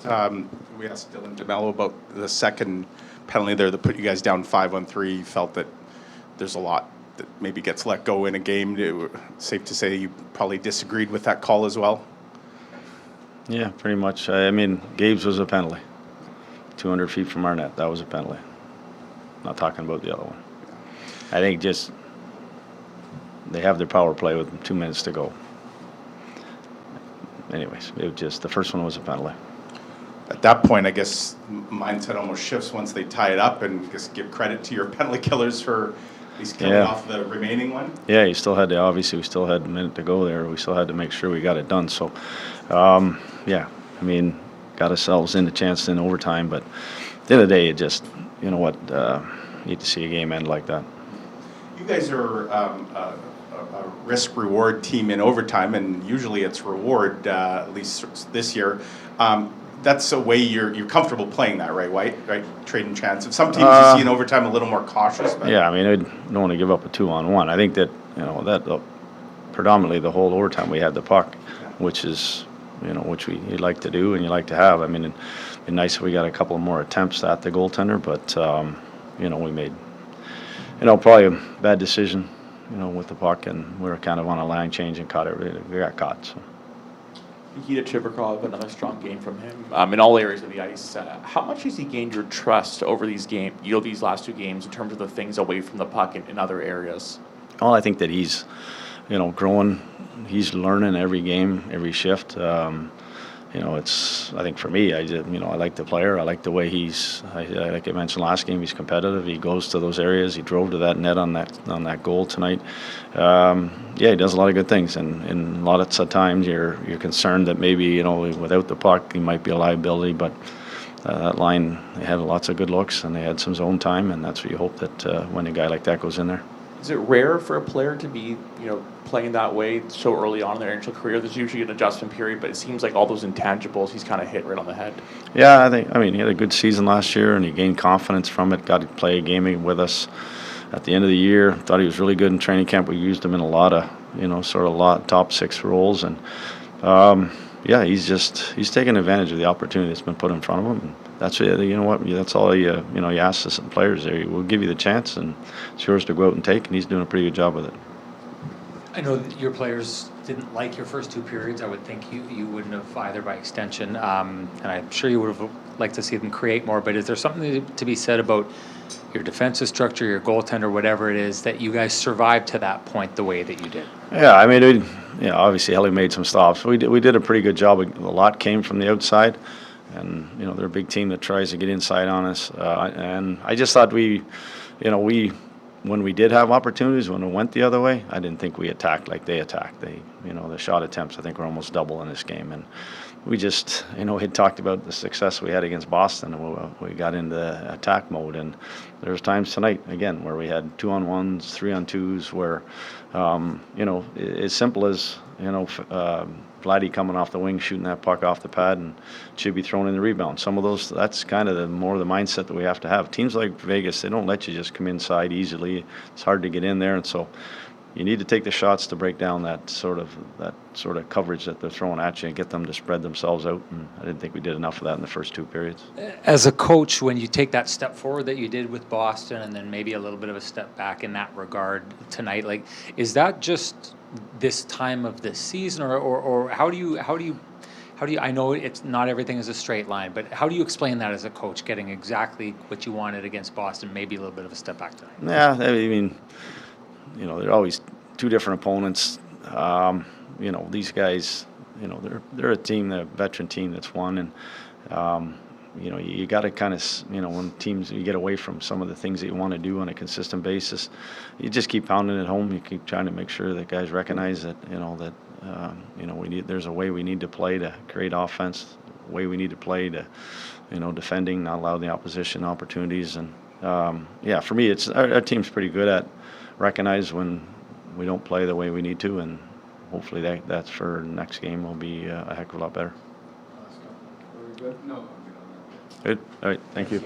We asked Dylan DeMelo about the second penalty there that put you guys down 5-3. He felt that there's a lot that maybe gets let go in a game. Safe to say you probably disagreed with that call as well? Yeah, pretty much. I mean, Gabe's was a penalty. 200 feet from our net, that was a penalty. Not talking about the other one. I think just they have their power play with 2 minutes to go. Anyways, it was just the first one was a penalty. At that point, I guess mindset almost shifts once they tie it up, and just give credit to your penalty killers for at least killing off the remaining one. Yeah, you still had to, obviously, we still had a minute to go there. We still had to make sure we got it done. So, yeah, I mean, got ourselves in the chance in overtime, but at the end of the day, it just, you know what, you hate to see a game end like that. You guys are a risk-reward team in overtime, and usually it's reward, at least this year. That's a way you're comfortable playing that, right, White? Right, trading chances. Some teams you see in overtime a little more cautious. But. Yeah, I mean, I don't want to give up a 2-on-1. I think that that predominantly the whole overtime we had the puck, which is which you like to do and you like to have. I mean, it'd be nice if we got a couple more attempts at the goaltender, but we made probably a bad decision with the puck, and we were kind of on a line change and caught it. We got caught. So. Nikita Chibrikov, another strong game from him in all areas of the ice. How much has he gained your trust over these last two games in terms of the things away from the puck in other areas? Well, I think that he's, growing. He's learning every game, every shift. I think for me, I like the player. I like the way like I mentioned last game, he's competitive. He goes to those areas. He drove to that net on that goal tonight. He does a lot of good things, and a lot of times you're concerned that maybe without the puck he might be a liability. But that line, they had lots of good looks and they had some zone time, and that's what you hope that when a guy like that goes in there. Is it rare for a player to be, playing that way so early on in their initial career? There's usually an adjustment period, but it seems like all those intangibles he's kind of hit right on the head. Yeah, he had a good season last year, and he gained confidence from it. Got to play a game with us at the end of the year. Thought he was really good in training camp. We used him in a lot of top six roles, and he's taking advantage of the opportunity that's been put in front of him. And that's that's all you ask the players there. We'll give you the chance, and it's yours to go out and take. And he's doing a pretty good job with it. I know that your players didn't like your first two periods. I would think you wouldn't have either by extension, and I'm sure you would have liked to see them create more. But is there something to be said about your defensive structure, your goaltender, whatever it is, that you guys survived to that point the way that you did? Yeah, I mean, obviously Helly made some stops. We did a pretty good job. A lot came from the outside, and they're a big team that tries to get inside on us. And I just thought when we did have opportunities, when it went the other way, I didn't think we attacked like they attacked. The shot attempts, I think, were almost double in this game. And we just, had talked about the success we had against Boston, and we got into attack mode. And there was times tonight, again, where we had 2-on-1s, 3-on-2s, where, as simple as, Vilardi coming off the wing, shooting that puck off the pad, and should be thrown in the rebound. Some of those, that's kind of the mindset that we have to have. Teams like Vegas, they don't let you just come inside easily. It's hard to get in there, and so you need to take the shots to break down that sort of coverage that they're throwing at you and get them to spread themselves out. And I didn't think we did enough of that in the first two periods. As a coach, when you take that step forward that you did with Boston, and then maybe a little bit of a step back in that regard tonight, like, is that just this time of the season, or how do you I know it's not everything is a straight line, but how do you explain that as a coach, getting exactly what you wanted against Boston, maybe a little bit of a step back tonight? Yeah, I mean, they're always two different opponents. These guys, they're a team, they're a veteran team that's won, and you got to kind of, when teams, you get away from some of the things that you want to do on a consistent basis, you just keep pounding it home. You keep trying to make sure that guys recognize that, there's a way we need to play to create offense, a way we need to play to, defending, not allow the opposition opportunities. And, for me, it's our team's pretty good at recognize when we don't play the way we need to, and hopefully that's for next game will be a heck of a lot better. Very good. No. Good. All right. Thank you.